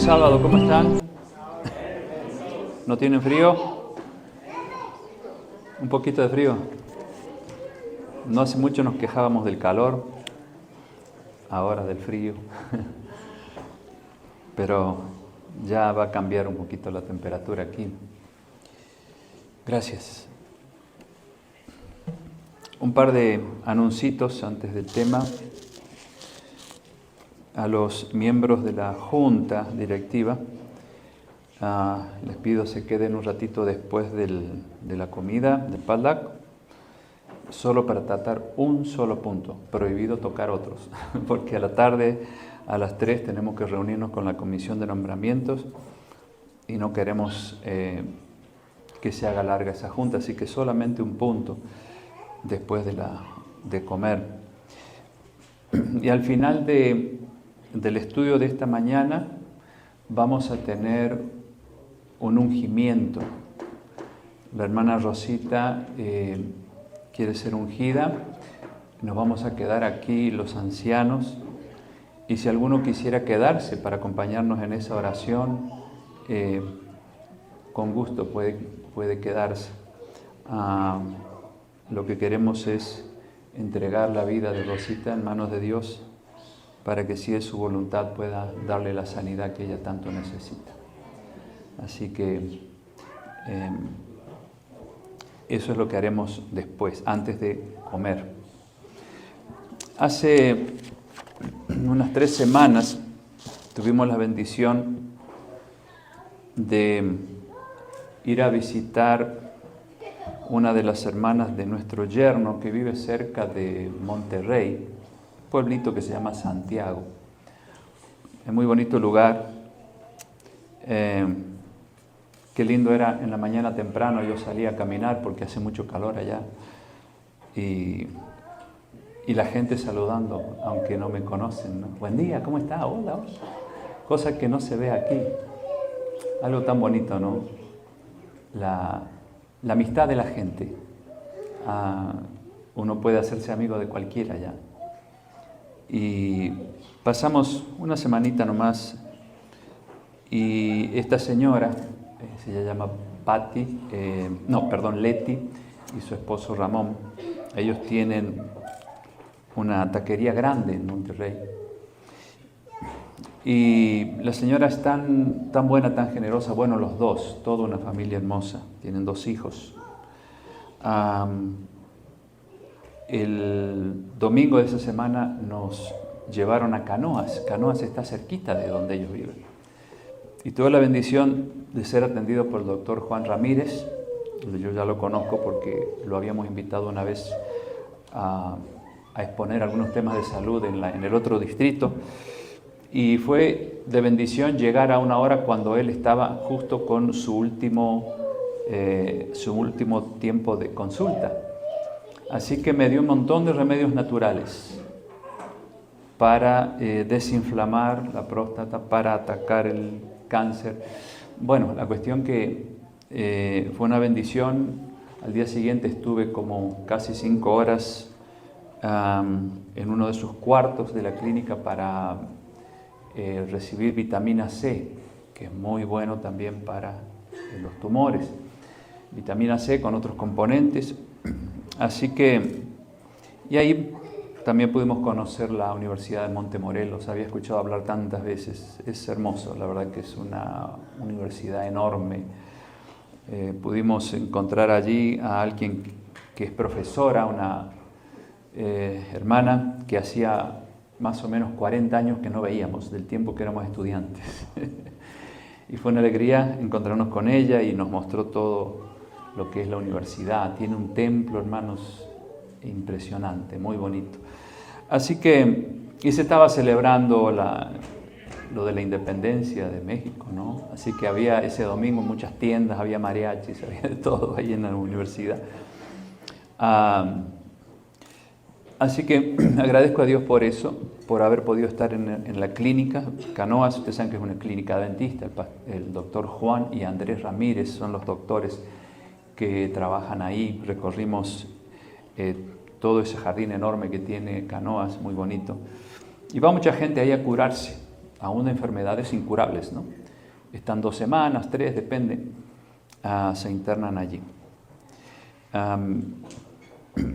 sábado, ¿cómo están? ¿No tienen frío? ¿Un poquito de frío? No hace mucho nos quejábamos del calor, ahora del frío, pero ya va a cambiar un poquito la temperatura aquí. Gracias. Un par de anuncios antes del tema. A los miembros de la junta directiva, les pido se queden un ratito después de la comida, del Padlac, solo para tratar un solo punto, prohibido tocar otros, porque a la tarde, a las 3, tenemos que reunirnos con la comisión de nombramientos y no queremos que se haga larga esa junta, así que solamente un punto después de comer. Y al final del estudio de esta mañana vamos a tener un ungimiento. La hermana Rosita quiere ser ungida. Nos vamos a quedar aquí los ancianos y si alguno quisiera quedarse para acompañarnos en esa oración, con gusto puede quedarse. Lo que queremos es entregar la vida de Rosita en manos de Dios para que si es su voluntad pueda darle la sanidad que ella tanto necesita. Así que eso es lo que haremos después, antes de comer. Hace unas 3 semanas tuvimos la bendición de ir a visitar una de las hermanas de nuestro yerno que vive cerca de Monterrey, pueblito que se llama Santiago. Es muy bonito lugar. Qué lindo era en la mañana temprano, yo salía a caminar porque hace mucho calor allá y la gente saludando, aunque no me conocen, ¿no? Buen día, ¿cómo está? Hola, hola. Cosa que no se ve aquí. Algo tan bonito, ¿no? La amistad de la gente. Uno puede hacerse amigo de cualquiera ya. Y pasamos una semanita nomás y esta señora, se llama Leti y su esposo Ramón, ellos tienen una taquería grande en Monterrey y la señora es tan buena, tan generosa, bueno, los dos, toda una familia hermosa, tienen 2 hijos. El domingo de esa semana nos llevaron a Canoas. Canoas está cerquita de donde ellos viven. Y tuve la bendición de ser atendido por el doctor Juan Ramírez. Yo ya lo conozco porque lo habíamos invitado una vez a exponer algunos temas de salud en el otro distrito. Y fue de bendición llegar a una hora cuando él estaba justo con su último tiempo de consulta. Así que me dio un montón de remedios naturales para desinflamar la próstata, para atacar el cáncer. Bueno, la cuestión que fue una bendición. Al día siguiente estuve como casi 5 horas en uno de sus cuartos de la clínica para recibir vitamina C, que es muy bueno también para los tumores. Vitamina C con otros componentes. Así que, y ahí también pudimos conocer la Universidad de Montemorelos. Había escuchado hablar tantas veces, es hermoso, la verdad que es una universidad enorme. Pudimos encontrar allí a alguien que es profesora, una hermana que hacía más o menos 40 años que no veíamos, del tiempo que éramos estudiantes. Y fue una alegría encontrarnos con ella y nos mostró todo lo que es la universidad. Tiene un templo, hermanos, impresionante, muy bonito. Así que, y se estaba celebrando lo de la independencia de México, ¿no? Así que había ese domingo muchas tiendas, había mariachis, había de todo ahí en la universidad. Así que agradezco a Dios por eso, por haber podido estar en la clínica. Canoas, ustedes saben que es una clínica adventista. El doctor Juan y Andrés Ramírez son los doctores que trabajan ahí. Recorrimos todo ese jardín enorme que tiene Canoas, muy bonito. Y va mucha gente ahí a curarse. aún de enfermedades incurables, ¿no? Están 2 semanas, 3, depende, se internan allí.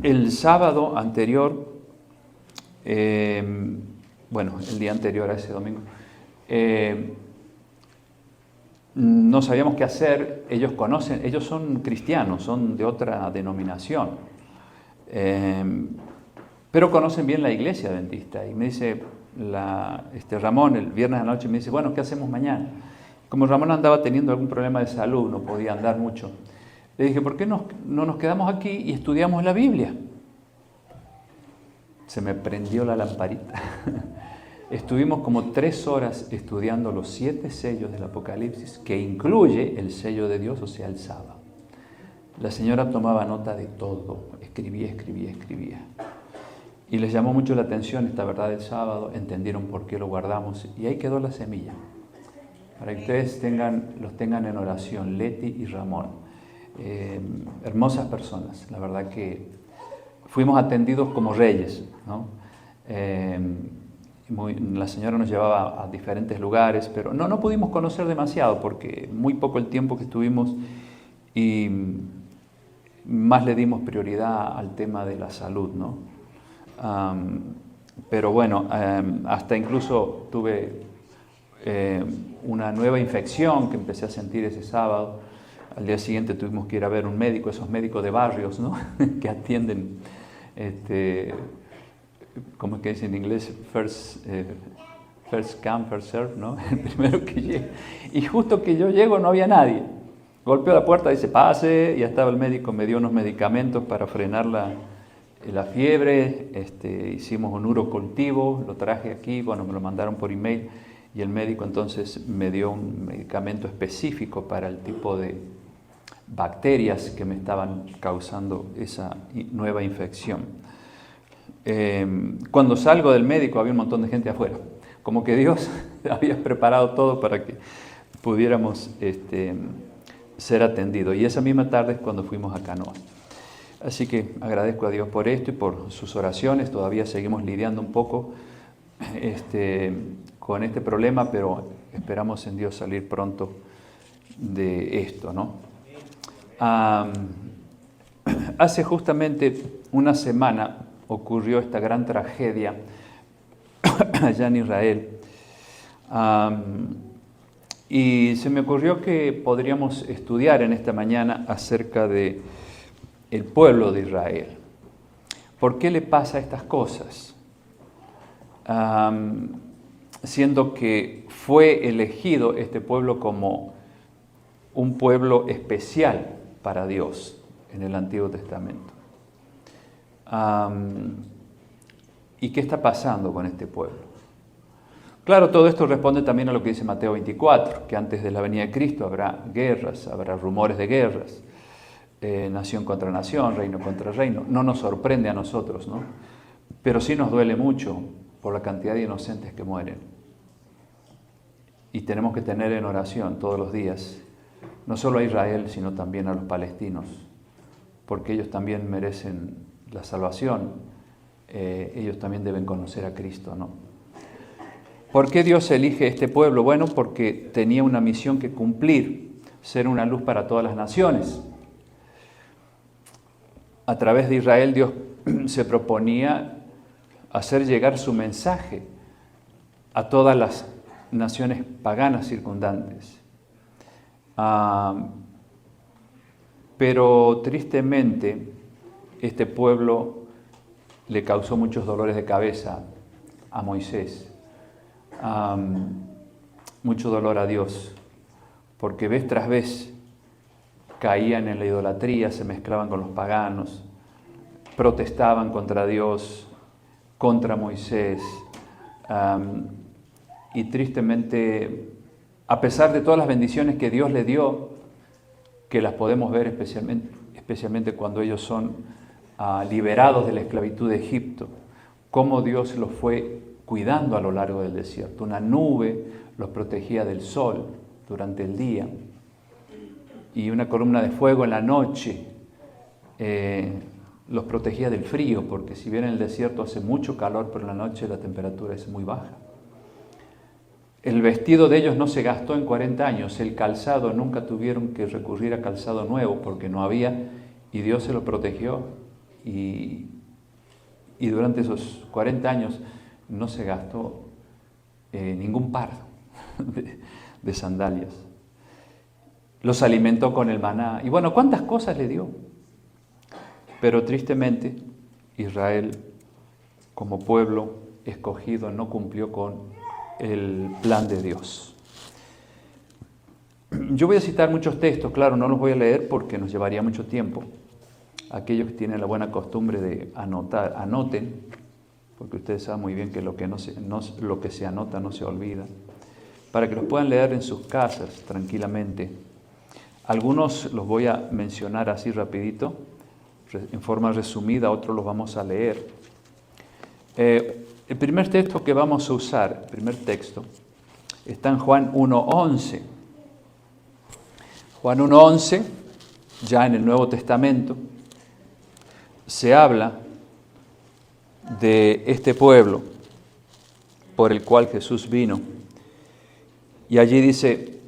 El sábado anterior, bueno, el día anterior a ese domingo, no sabíamos qué hacer. Ellos son cristianos, son de otra denominación, pero conocen bien la iglesia adventista. Y me dice Ramón el viernes a la noche, me dice, bueno, ¿qué hacemos mañana? Como Ramón andaba teniendo algún problema de salud, no podía andar mucho, le dije, ¿por qué no nos quedamos aquí y estudiamos la Biblia? Se me prendió la lamparita. Estuvimos como 3 horas estudiando los 7 sellos del Apocalipsis, que incluye el sello de Dios, o sea, el sábado. La señora tomaba nota de todo, escribía. Y les llamó mucho la atención esta verdad del sábado, entendieron por qué lo guardamos, y ahí quedó la semilla. Para que ustedes los tengan en oración, Leti y Ramón. Hermosas personas, la verdad que fuimos atendidos como reyes, ¿no? La señora nos llevaba a diferentes lugares, pero no pudimos conocer demasiado porque muy poco el tiempo que estuvimos y más le dimos prioridad al tema de la salud, ¿no? Pero bueno, hasta incluso tuve una nueva infección que empecé a sentir ese sábado. Al día siguiente tuvimos que ir a ver un médico, esos médicos de barrios, ¿no? Que atienden, ¿cómo es que dice en inglés? First come, first serve, ¿no? El primero que llega. Y justo que yo llego no había nadie. Golpeó la puerta, dice, pase, y ya estaba el médico, me dio unos medicamentos para frenar la fiebre. Hicimos un urocultivo, lo traje aquí, bueno, me lo mandaron por email, y el médico entonces me dio un medicamento específico para el tipo de bacterias que me estaban causando esa nueva infección. Cuando salgo del médico había un montón de gente afuera, como que Dios había preparado todo para que pudiéramos ser atendidos. Y esa misma tarde es cuando fuimos a Canoa. Así que agradezco a Dios por esto y por sus oraciones. Todavía seguimos lidiando un poco con este problema, pero esperamos en Dios salir pronto de esto, ¿no? Hace justamente una semana ocurrió esta gran tragedia allá en Israel. Y se me ocurrió que podríamos estudiar en esta mañana acerca de el pueblo de Israel. ¿Por qué le pasa estas cosas? Siendo que fue elegido este pueblo como un pueblo especial para Dios en el Antiguo Testamento. ¿Y qué está pasando con este pueblo? Claro, todo esto responde también a lo que dice Mateo 24, que antes de la venida de Cristo habrá guerras, habrá rumores de guerras, nación contra nación, reino contra reino. No nos sorprende a nosotros, ¿no? Pero sí nos duele mucho por la cantidad de inocentes que mueren. Y tenemos que tener en oración todos los días, no solo a Israel, sino también a los palestinos, porque ellos también merecen la salvación, ellos también deben conocer a Cristo, ¿no? ¿Por qué Dios elige este pueblo? Bueno, porque tenía una misión que cumplir, ser una luz para todas las naciones. A través de Israel Dios se proponía hacer llegar su mensaje a todas las naciones paganas circundantes. Pero tristemente este pueblo le causó muchos dolores de cabeza a Moisés, mucho dolor a Dios, porque vez tras vez caían en la idolatría, se mezclaban con los paganos, protestaban contra Dios, contra Moisés, y tristemente, a pesar de todas las bendiciones que Dios le dio, que las podemos ver especialmente cuando ellos son liberados de la esclavitud de Egipto, cómo Dios los fue cuidando a lo largo del desierto. Una nube los protegía del sol durante el día y una columna de fuego en la noche los protegía del frío, porque si bien en el desierto hace mucho calor, por la noche la temperatura es muy baja. El vestido de ellos no se gastó en 40 años, el calzado, nunca tuvieron que recurrir a calzado nuevo porque no había, y Dios se lo protegió. Y durante esos 40 años no se gastó ningún par de sandalias. Los alimentó con el maná. Y bueno, ¿cuántas cosas le dio? Pero tristemente, Israel, como pueblo escogido, no cumplió con el plan de Dios. Yo voy a citar muchos textos, claro, no los voy a leer porque nos llevaría mucho tiempo. Aquellos que tienen la buena costumbre de anotar, anoten, porque ustedes saben muy bien que lo que se anota no se olvida, para que los puedan leer en sus casas tranquilamente. Algunos los voy a mencionar así rapidito, en forma resumida, otros los vamos a leer. El primer texto que vamos a usar, el primer texto, está en Juan 1:11. Juan 1:11, ya en el Nuevo Testamento, se habla de este pueblo por el cual Jesús vino. Y allí dice,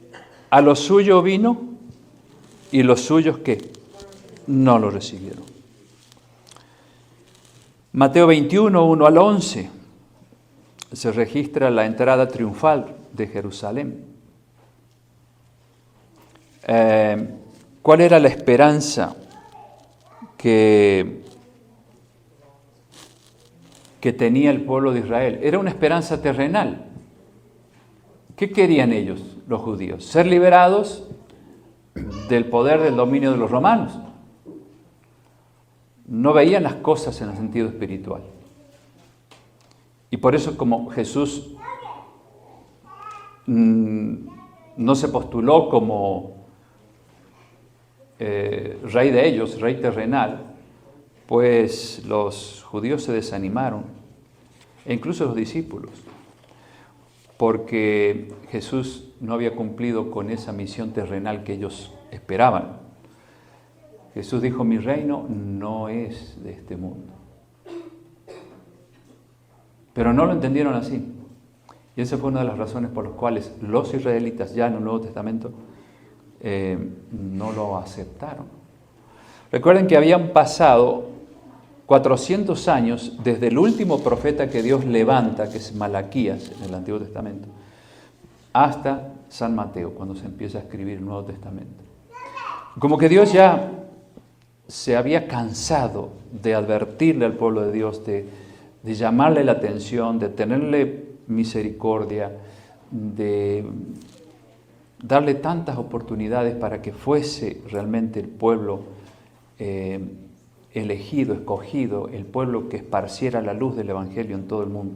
a lo suyo vino y los suyos ¿qué? No lo recibieron. Mateo 21, 1 al 11, se registra la entrada triunfal de Jerusalén. ¿Cuál era la esperanza que tenía el pueblo de Israel? Era una esperanza terrenal. ¿Qué querían ellos, los judíos? Ser liberados del poder del dominio de los romanos. No veían las cosas en el sentido espiritual. Y por eso, como Jesús no se postuló como rey de ellos, rey terrenal, pues los judíos se desanimaron, e incluso los discípulos, porque Jesús no había cumplido con esa misión terrenal que ellos esperaban. Jesús dijo, mi reino no es de este mundo. Pero no lo entendieron así. Y esa fue una de las razones por las cuales los israelitas ya en el Nuevo Testamento no lo aceptaron. Recuerden que habían pasado 400 años desde el último profeta que Dios levanta, que es Malaquías en el Antiguo Testamento, hasta San Mateo, cuando se empieza a escribir el Nuevo Testamento. Como que Dios ya se había cansado de advertirle al pueblo de Dios, de llamarle la atención, de tenerle misericordia, de darle tantas oportunidades para que fuese realmente el pueblo elegido, escogido, el pueblo que esparciera la luz del Evangelio en todo el mundo.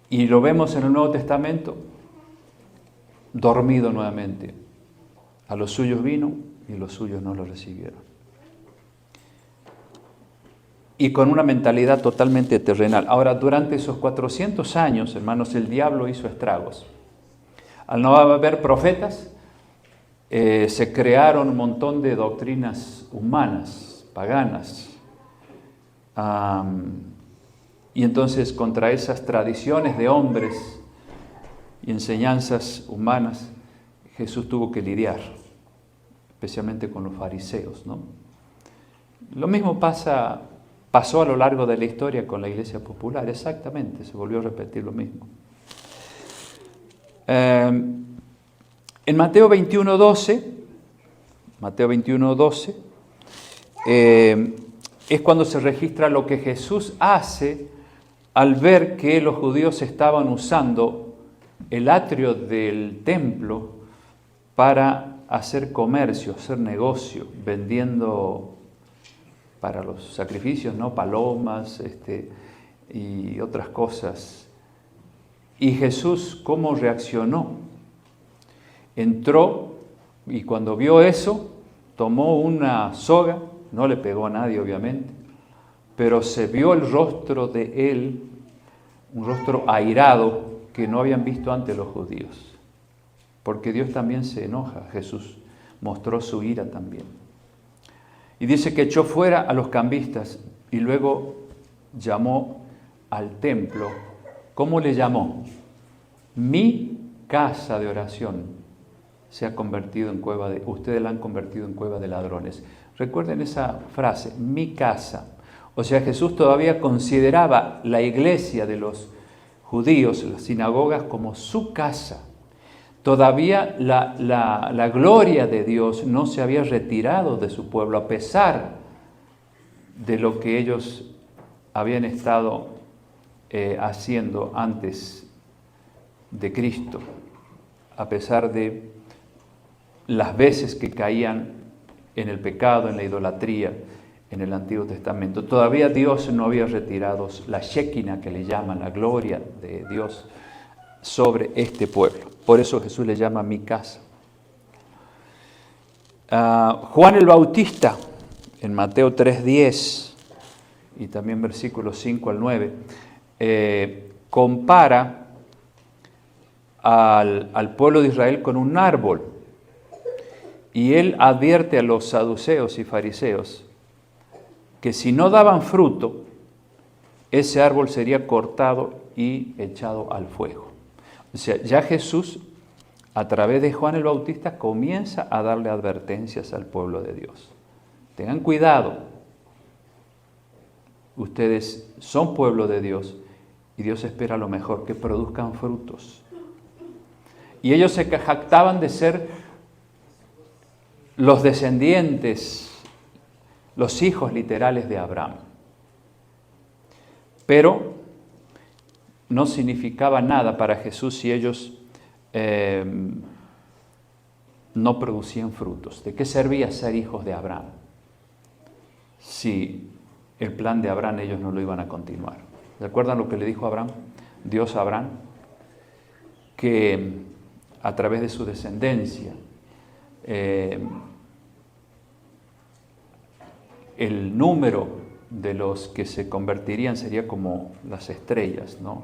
Y lo vemos en el Nuevo Testamento, dormido nuevamente. A los suyos vino y los suyos no lo recibieron. Y con una mentalidad totalmente terrenal. Ahora, durante esos 400 años, hermanos, el diablo hizo estragos. Al no haber profetas, se crearon un montón de doctrinas humanas, paganas. Y entonces, contra esas tradiciones de hombres y enseñanzas humanas, Jesús tuvo que lidiar, especialmente con los fariseos, ¿no? Lo mismo pasó a lo largo de la historia con la Iglesia Popular, exactamente, se volvió a repetir lo mismo. En Mateo 21:12, es cuando se registra lo que Jesús hace al ver que los judíos estaban usando el atrio del templo para hacer comercio, hacer negocio, vendiendo para los sacrificios, ¿no? Palomas y otras cosas. Y Jesús, ¿cómo reaccionó? Entró y cuando vio eso, tomó una soga, no le pegó a nadie obviamente, pero se vio el rostro de él, un rostro airado que no habían visto antes los judíos. Porque Dios también se enoja, Jesús mostró su ira también. Y dice que echó fuera a los cambistas y luego llamó al templo. ¿Cómo le llamó? mi casa de oración se ha convertido en cueva de, ustedes la han convertido en cueva de ladrones. Recuerden esa frase, mi casa. O sea, Jesús todavía consideraba la iglesia de los judíos, las sinagogas, como su casa. Todavía la gloria de Dios no se había retirado de su pueblo, a pesar de lo que ellos habían estado haciendo antes de Cristo, a pesar de las veces que caían en el pecado, en la idolatría, en el Antiguo Testamento. Todavía Dios no había retirado la Shekinah, que le llaman, la gloria de Dios, sobre este pueblo. Por eso Jesús le llama mi casa. Juan el Bautista, en Mateo 3:10 y también versículos 5 al 9, compara al pueblo de Israel con un árbol. Y él advierte a los saduceos y fariseos que si no daban fruto, ese árbol sería cortado y echado al fuego. O sea, ya Jesús, a través de Juan el Bautista, comienza a darle advertencias al pueblo de Dios. Tengan cuidado, ustedes son pueblo de Dios y Dios espera lo mejor, que produzcan frutos. Y ellos se jactaban de ser los descendientes, los hijos literales de Abraham. Pero no significaba nada para Jesús si ellos no producían frutos. ¿De qué servía ser hijos de Abraham si el plan de Abraham ellos no lo iban a continuar? ¿Recuerdan lo que le dijo Abraham? Dios a Abraham, que a través de su descendencia el número de los que se convertirían sería como las estrellas, ¿no?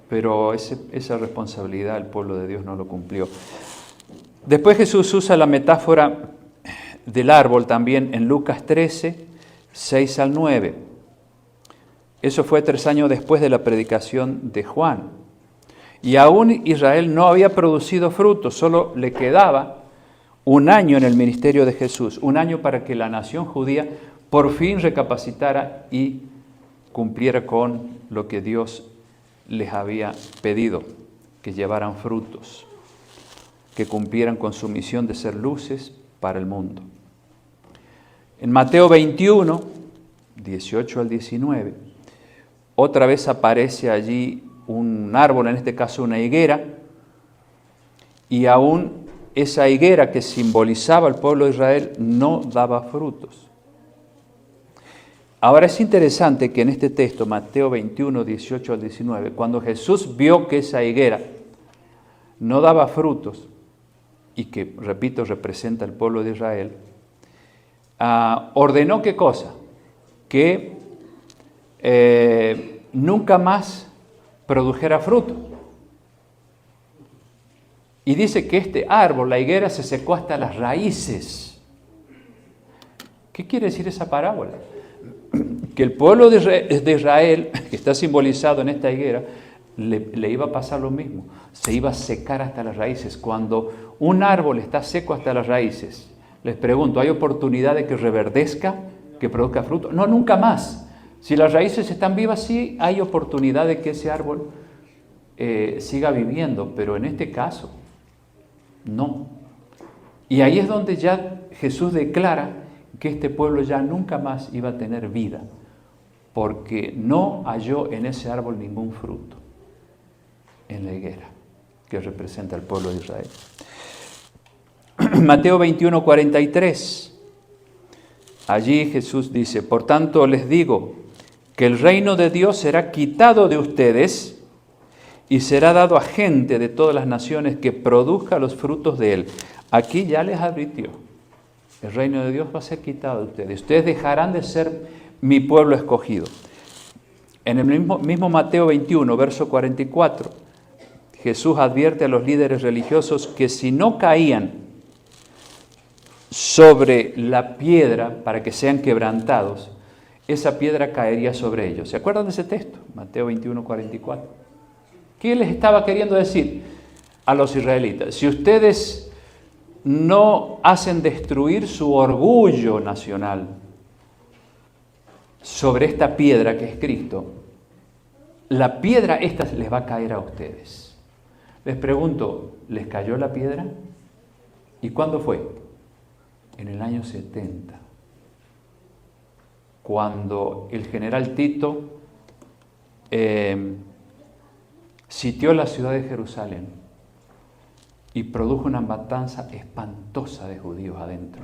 Pero esa responsabilidad el pueblo de Dios no lo cumplió. Después Jesús usa la metáfora del árbol también en Lucas 13, 6 al 9. Eso fue 3 años después de la predicación de Juan. Y aún Israel no había producido frutos, solo le quedaba un año en el ministerio de Jesús, un año para que la nación judía por fin recapacitara y cumpliera con lo que Dios les había pedido, que llevaran frutos, que cumplieran con su misión de ser luces para el mundo. En Mateo 21, 18 al 19, otra vez aparece allí un árbol, en este caso una higuera, y aún esa higuera que simbolizaba al pueblo de Israel no daba frutos. Ahora es interesante que en este texto, Mateo 21, 18 al 19, cuando Jesús vio que esa higuera no daba frutos, y que, repito, representa al pueblo de Israel, ordenó ¿qué cosa? Que nunca más produjera fruto. Y dice que este árbol, la higuera, se secó hasta las raíces. ¿Qué quiere decir esa parábola? Que el pueblo de Israel, que está simbolizado en esta higuera, le iba a pasar lo mismo. Se iba a secar hasta las raíces. Cuando un árbol está seco hasta las raíces, les pregunto, ¿hay oportunidad de que reverdezca, que produzca fruto? No, nunca más. Si las raíces están vivas, sí hay oportunidad de que ese árbol siga viviendo, pero en este caso, no. Y ahí es donde ya Jesús declara que este pueblo ya nunca más iba a tener vida, porque no halló en ese árbol ningún fruto, en la higuera, que representa al pueblo de Israel. Mateo 21, 43. Allí Jesús dice, por tanto les digo que el reino de Dios será quitado de ustedes y será dado a gente de todas las naciones que produzca los frutos de él. Aquí ya les advirtió, el reino de Dios va a ser quitado de ustedes. Ustedes dejarán de ser mi pueblo escogido. En el mismo Mateo 21, verso 44, Jesús advierte a los líderes religiosos que si no caían sobre la piedra para que sean quebrantados, esa piedra caería sobre ellos. ¿Se acuerdan de ese texto? Mateo 21, 44. ¿Qué les estaba queriendo decir a los israelitas? Si ustedes no hacen destruir su orgullo nacional sobre esta piedra que es Cristo, la piedra esta les va a caer a ustedes. Les pregunto, ¿les cayó la piedra? ¿Y cuándo fue? En el año 70, cuando el general Tito sitió la ciudad de Jerusalén y produjo una matanza espantosa de judíos adentro.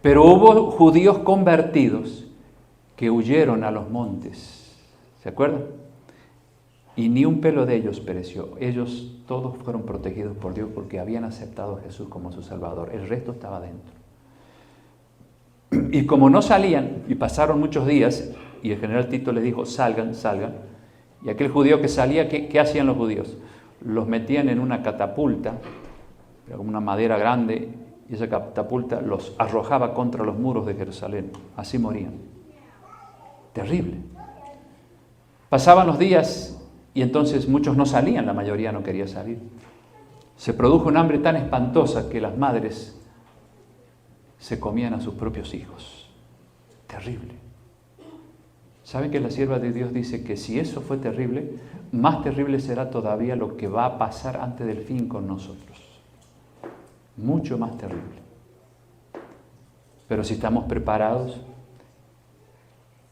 Pero hubo judíos convertidos que huyeron a los montes, ¿se acuerdan? Y ni un pelo de ellos pereció. Ellos todos fueron protegidos por Dios porque habían aceptado a Jesús como su Salvador. El resto estaba dentro. Y como no salían, y pasaron muchos días, y el general Tito les dijo, salgan, salgan. Y aquel judío que salía, ¿qué hacían los judíos? Los metían en una catapulta, era como una madera grande, y esa catapulta los arrojaba contra los muros de Jerusalén. Así morían. Terrible. Pasaban los días y entonces muchos no salían, la mayoría no quería salir. Se produjo un hambre tan espantosa que las madres se comían a sus propios hijos. Terrible. ¿Saben que la sierva de Dios dice que si eso fue terrible, más terrible será todavía lo que va a pasar antes del fin con nosotros? Mucho más terrible. Pero si estamos preparados,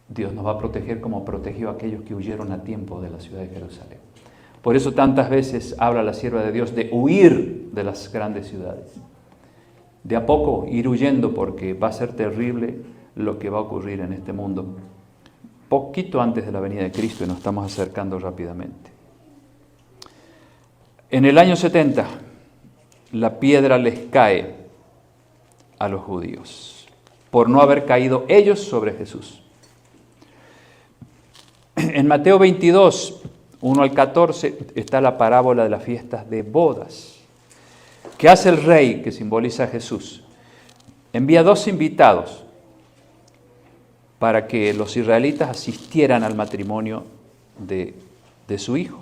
Dios nos va a proteger como protegió a aquellos que huyeron a tiempo de la ciudad de Jerusalén. Por eso tantas veces habla la sierva de Dios de huir de las grandes ciudades. De a poco ir huyendo porque va a ser terrible lo que va a ocurrir en este mundo. Poquito antes de la venida de Cristo y nos estamos acercando rápidamente. En el año 70, la piedra les cae a los judíos por no haber caído ellos sobre Jesús. En Mateo 22, 1 al 14, está la parábola de las fiestas de bodas. ¿Qué hace el rey, que simboliza a Jesús? Envía 2 invitados para que los israelitas asistieran al matrimonio de su hijo.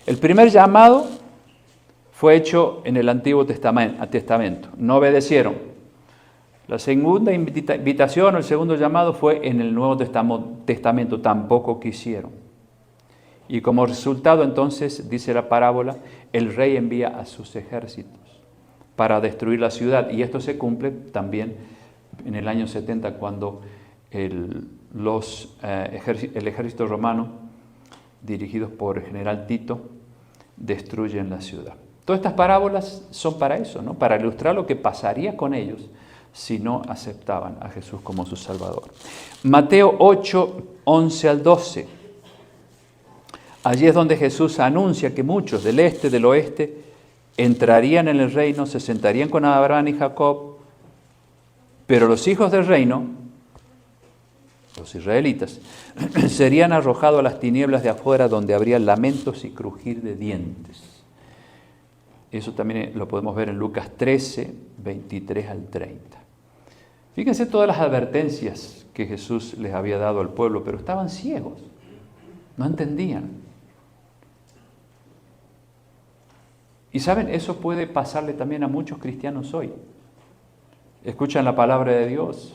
El primer llamado fue hecho en el Antiguo Testamento. No obedecieron. La segunda invitación o el segundo llamado fue en el Nuevo Testamento. Tampoco quisieron. Y como resultado, entonces, dice la parábola, el rey envía a sus ejércitos para destruir la ciudad. Y esto se cumple también en el año 70, cuando el ejército romano, dirigidos por el general Tito, destruyen la ciudad. Todas estas parábolas son para eso, ¿no? Para ilustrar lo que pasaría con ellos si no aceptaban a Jesús como su Salvador. Mateo 8, 11 al 12. Allí es donde Jesús anuncia que muchos del este, del oeste, entrarían en el reino, se sentarían con Abraham y Jacob, pero los hijos del reino, los israelitas, serían arrojados a las tinieblas de afuera, donde habría lamentos y crujir de dientes. Eso también lo podemos ver en Lucas 13, 23 al 30. Fíjense todas las advertencias que Jesús les había dado al pueblo, pero estaban ciegos, no entendían. Y saben, eso puede pasarle también a muchos cristianos hoy. Escuchan la palabra de Dios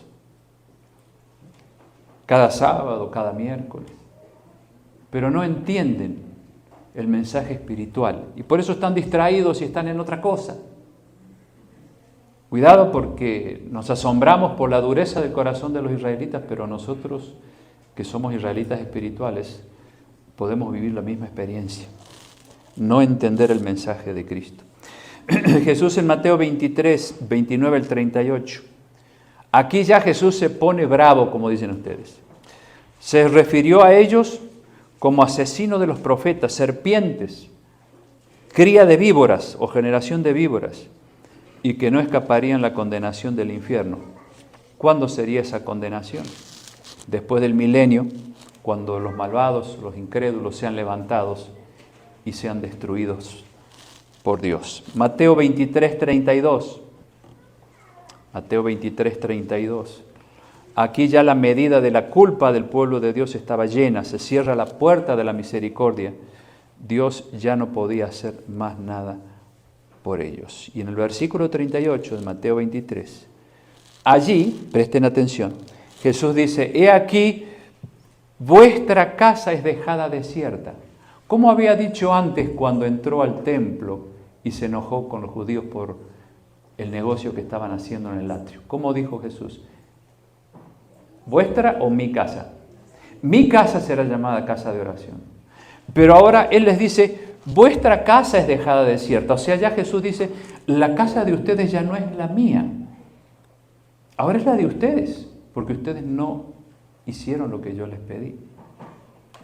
cada sábado, cada miércoles, pero no entienden el mensaje espiritual y por eso están distraídos y están en otra cosa. Cuidado, porque nos asombramos por la dureza del corazón de los israelitas, pero nosotros que somos israelitas espirituales podemos vivir la misma experiencia, no entender el mensaje de Cristo. Jesús en Mateo 23, 29 al 38. Aquí ya Jesús se pone bravo, como dicen ustedes. Se refirió a ellos como asesino de los profetas, serpientes, cría de víboras o generación de víboras, y que no escaparían la condenación del infierno. ¿Cuándo sería esa condenación? Después del milenio, cuando los malvados, los incrédulos sean levantados y sean destruidos por Dios. Mateo 23, 32. Mateo 23, 32. Aquí ya la medida de la culpa del pueblo de Dios estaba llena, se cierra la puerta de la misericordia. Dios ya no podía hacer más nada por ellos. Y en el versículo 38 de Mateo 23, allí, presten atención, Jesús dice, he aquí, vuestra casa es dejada desierta. Como había dicho antes cuando entró al templo y se enojó con los judíos por el negocio que estaban haciendo en el atrio. ¿Cómo dijo Jesús? ¿Vuestra o mi casa? Mi casa será llamada casa de oración. Pero ahora Él les dice, vuestra casa es dejada desierta. O sea, ya Jesús dice, la casa de ustedes ya no es la mía. Ahora es la de ustedes, porque ustedes no hicieron lo que yo les pedí.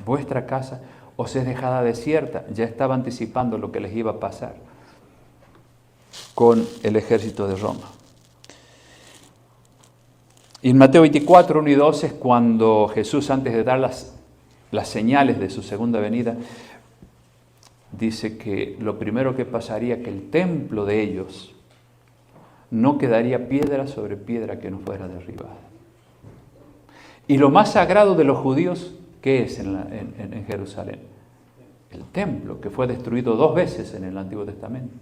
Vuestra casa os es dejada desierta. Ya estaba anticipando lo que les iba a pasar con el ejército de Roma. Y en Mateo 24, 1 y 2 es cuando Jesús, antes de dar las señales de su segunda venida, dice que lo primero que pasaría, que el templo de ellos no quedaría piedra sobre piedra que no fuera derribada. Y lo más sagrado de los judíos, ¿qué es en Jerusalén? El templo, que fue destruido 2 veces en el Antiguo Testamento.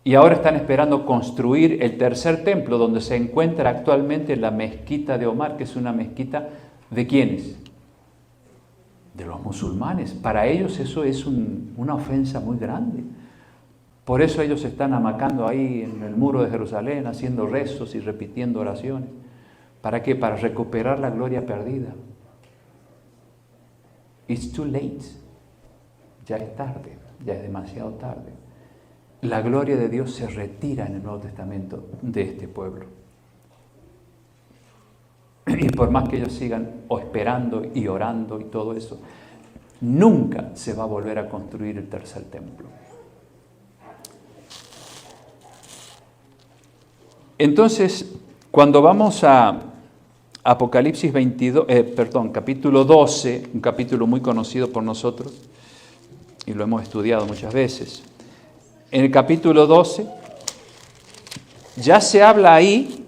Y ahora están esperando construir el tercer templo, donde se encuentra actualmente la mezquita de Omar, que es una mezquita ¿de quiénes? De los musulmanes. Para ellos eso es una ofensa muy grande. Por eso ellos están hamacando ahí en el muro de Jerusalén, haciendo rezos y repitiendo oraciones. ¿Para qué? Para recuperar la gloria perdida. It's too late. Ya es tarde, ya es demasiado tarde. La gloria de Dios se retira en el Nuevo Testamento de este pueblo. Y por más que ellos sigan esperando y orando y todo eso, nunca se va a volver a construir el tercer templo. Entonces, cuando vamos a Apocalipsis capítulo 12, un capítulo muy conocido por nosotros, y lo hemos estudiado muchas veces, en el capítulo 12 ya se habla ahí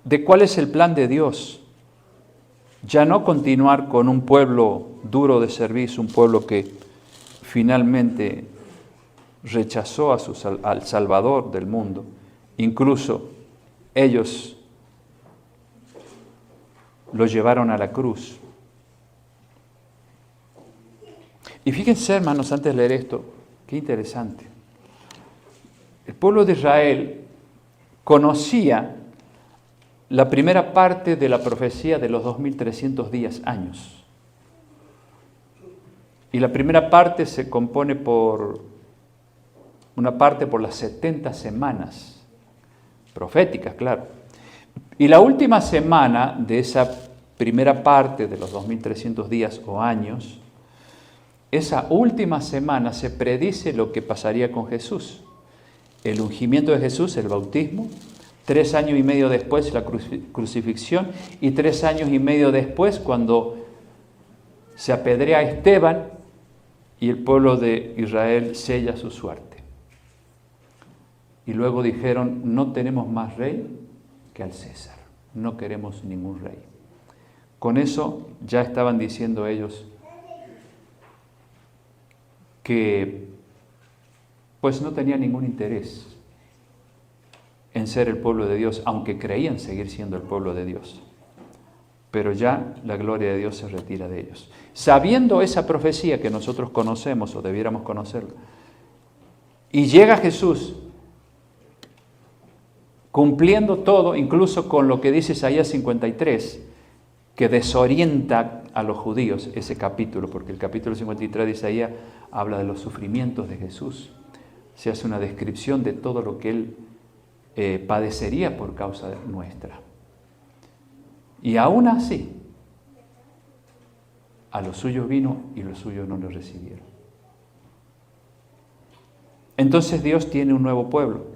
de cuál es el plan de Dios. Ya no continuar con un pueblo duro de servicio, un pueblo que finalmente rechazó al Salvador del mundo. Incluso ellos lo llevaron a la cruz. Y fíjense, hermanos, antes de leer esto, qué interesante. El pueblo de Israel conocía la primera parte de la profecía de los 2300 años. Y la primera parte se compone por las 70 semanas proféticas, claro. Y la última semana de esa primera parte de los 2300 días o años, esa última semana se predice lo que pasaría con Jesús. El ungimiento de Jesús, el bautismo, 3 años y medio después la crucifixión y 3 años y medio después cuando se apedrea a Esteban y el pueblo de Israel sella su suerte. Y luego dijeron, no tenemos más rey que al César, no queremos ningún rey. Con eso ya estaban diciendo ellos que pues no tenían ningún interés en ser el pueblo de Dios, aunque creían seguir siendo el pueblo de Dios. Pero ya la gloria de Dios se retira de ellos. Sabiendo esa profecía que nosotros conocemos o debiéramos conocerla, y llega Jesús cumpliendo todo, incluso con lo que dice Isaías 53, que desorienta a los judíos ese capítulo, porque el capítulo 53 de Isaías habla de los sufrimientos de Jesús. Se hace una descripción de todo lo que Él padecería por causa nuestra. Y aún así, a los suyos vino y los suyos no lo recibieron. Entonces Dios tiene un nuevo pueblo.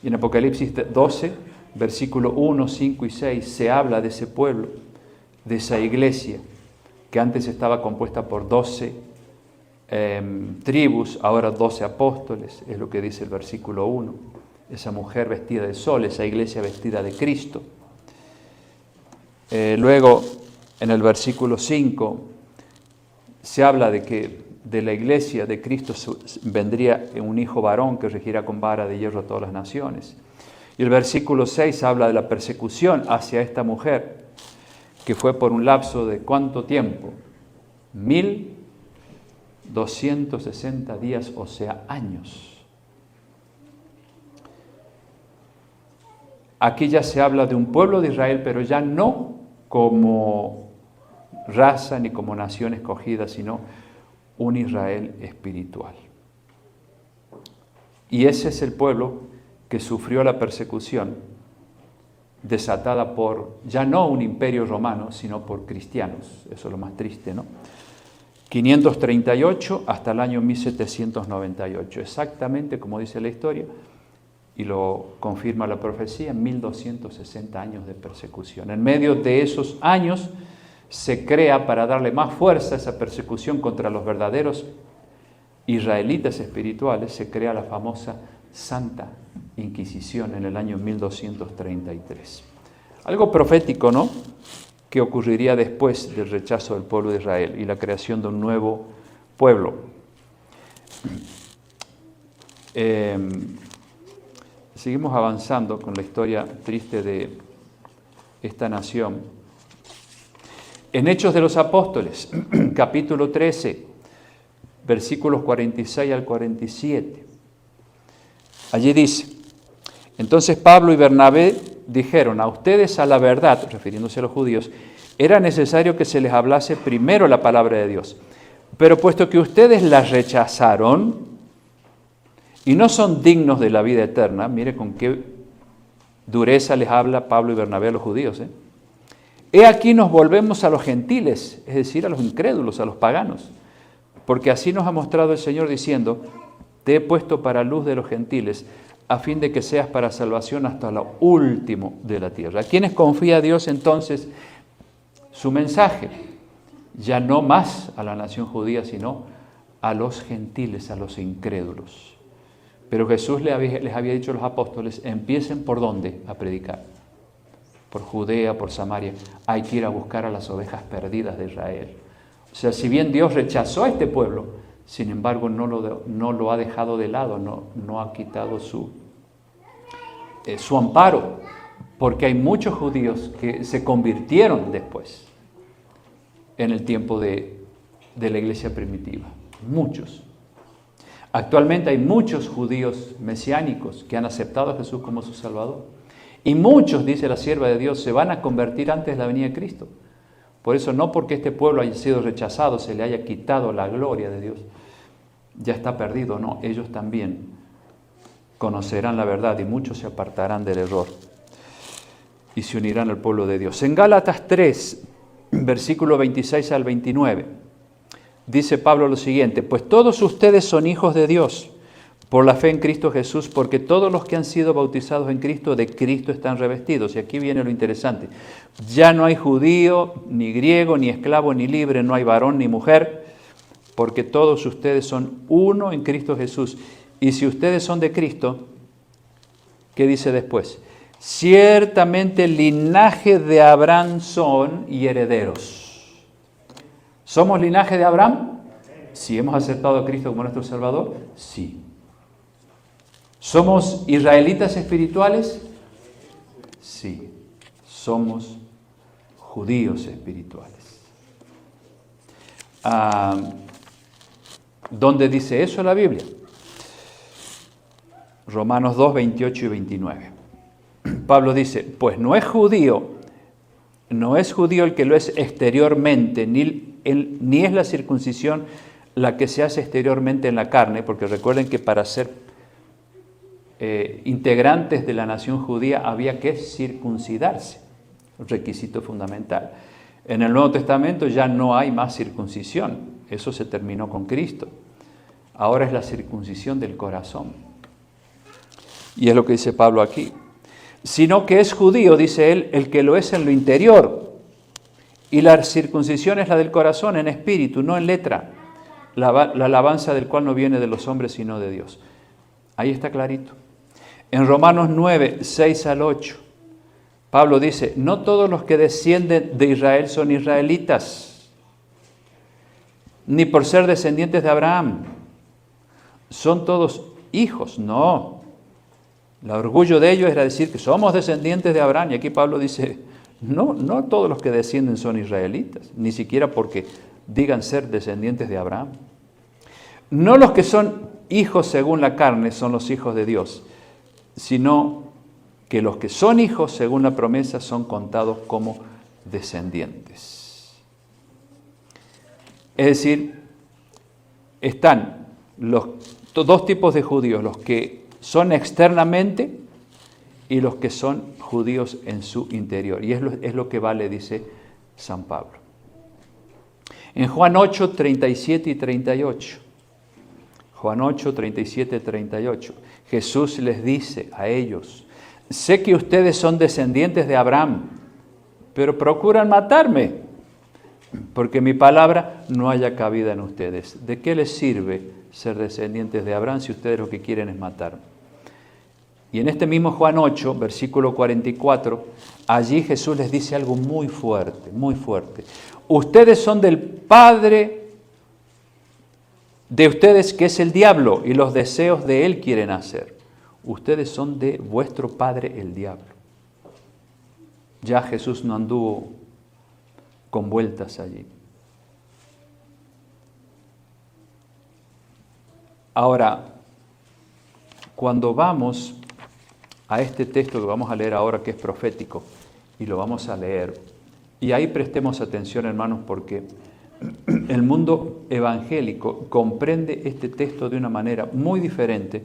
Y en Apocalipsis 12, versículo 1, 5 y 6, se habla de ese pueblo, de esa iglesia, que antes estaba compuesta por 12 tribus, ahora 12 apóstoles, es lo que dice el versículo 1. esa mujer vestida de sol, esa iglesia vestida de Cristo. Luego, en el versículo 5, se habla de que de la iglesia de Cristo vendría un hijo varón que regirá con vara de hierro a todas las naciones. Y el versículo 6 habla de la persecución hacia esta mujer, que fue por un lapso de ¿cuánto tiempo? 1260 días, o sea, años. Aquí ya se habla de un pueblo de Israel, pero ya no como raza ni como nación escogida, sino un Israel espiritual. Y ese es el pueblo que sufrió la persecución desatada por ya no un imperio romano, sino por cristianos. Eso es lo más triste, ¿no? 538 hasta el año 1798, exactamente como dice la historia, y lo confirma la profecía, 1260 años de persecución. En medio de esos años se crea, para darle más fuerza a esa persecución contra los verdaderos israelitas espirituales, se crea la famosa Santa Inquisición en el año 1233. Algo profético, ¿no?, que ocurriría después del rechazo del pueblo de Israel y la creación de un nuevo pueblo. Seguimos avanzando con la historia triste de esta nación. En Hechos de los Apóstoles, capítulo 13, versículos 46 al 47. Allí dice: entonces Pablo y Bernabé dijeron: a ustedes a la verdad, refiriéndose a los judíos, era necesario que se les hablase primero la palabra de Dios. Pero puesto que ustedes la rechazaron y no son dignos de la vida eterna, mire con qué dureza les habla Pablo y Bernabé a los judíos. He aquí nos volvemos a los gentiles, es decir, a los incrédulos, a los paganos. Porque así nos ha mostrado el Señor diciendo: te he puesto para luz de los gentiles, a fin de que seas para salvación hasta lo último de la tierra. ¿A quiénes confía Dios entonces su mensaje? Ya no más a la nación judía, sino a los gentiles, a los incrédulos. Pero Jesús les había dicho a los apóstoles: empiecen ¿por dónde? A predicar. Por Judea, por Samaria. Hay que ir a buscar a las ovejas perdidas de Israel. O sea, si bien Dios rechazó a este pueblo, sin embargo no lo ha dejado de lado, no ha quitado su amparo, porque hay muchos judíos que se convirtieron después, en el tiempo de la iglesia primitiva. Muchos. Actualmente hay muchos judíos mesiánicos que han aceptado a Jesús como su Salvador. Y muchos, dice la sierva de Dios, se van a convertir antes de la venida de Cristo. Por eso, no porque este pueblo haya sido rechazado, se le haya quitado la gloria de Dios, ya está perdido. No, ellos también conocerán la verdad y muchos se apartarán del error y se unirán al pueblo de Dios. En Gálatas 3, versículo 26 al 29, dice Pablo lo siguiente: pues todos ustedes son hijos de Dios por la fe en Cristo Jesús, porque todos los que han sido bautizados en Cristo, de Cristo están revestidos. Y aquí viene lo interesante: ya no hay judío, ni griego, ni esclavo, ni libre, no hay varón ni mujer, porque todos ustedes son uno en Cristo Jesús. Y si ustedes son de Cristo, ¿qué dice después? Ciertamente linaje de Abraham son y herederos. ¿Somos linaje de Abraham? ¿Si hemos aceptado a Cristo como nuestro Salvador? Sí. ¿Somos israelitas espirituales? Sí. Somos judíos espirituales. ¿Dónde dice eso la Biblia? Romanos 2, 28 y 29. Pablo dice: pues no es judío el que lo es exteriormente, ni es la circuncisión la que se hace exteriormente en la carne, porque recuerden que para ser integrantes de la nación judía había que circuncidarse, un requisito fundamental. En el Nuevo Testamento ya no hay más circuncisión, eso se terminó con Cristo. Ahora es la circuncisión del corazón. Y es lo que dice Pablo aquí. Sino que es judío, dice él, el que lo es en lo interior. Y la circuncisión es la del corazón, en espíritu, no en letra. La alabanza del cual no viene de los hombres, sino de Dios. Ahí está clarito. En Romanos 9, 6 al 8, Pablo dice, no todos los que descienden de Israel son israelitas, ni por ser descendientes de Abraham. Son todos hijos, no. El orgullo de ellos era decir que somos descendientes de Abraham. Y aquí Pablo dice, no todos los que descienden son israelitas, ni siquiera porque digan ser descendientes de Abraham. No los que son hijos según la carne son los hijos de Dios, sino que los que son hijos según la promesa son contados como descendientes. Es decir, están los dos tipos de judíos, los que son externamente y los que son judíos en su interior. Y es lo que vale, dice San Pablo. En Juan 8, 37 y 38. Juan 8, 37 y 38. Jesús les dice a ellos, sé que ustedes son descendientes de Abraham, pero procuran matarme, porque mi palabra no haya cabida en ustedes. ¿De qué les sirve ser descendientes de Abraham si ustedes lo que quieren es matarme? Y en este mismo Juan 8, versículo 44, allí Jesús les dice algo muy fuerte, muy fuerte. Ustedes son del padre de ustedes, que es el diablo, y los deseos de él quieren hacer. Ustedes son de vuestro padre el diablo. Ya Jesús no anduvo con vueltas allí. Ahora, cuando vamos a este texto que vamos a leer ahora, que es profético, y lo vamos a leer, y ahí prestemos atención, hermanos, porque el mundo evangélico comprende este texto de una manera muy diferente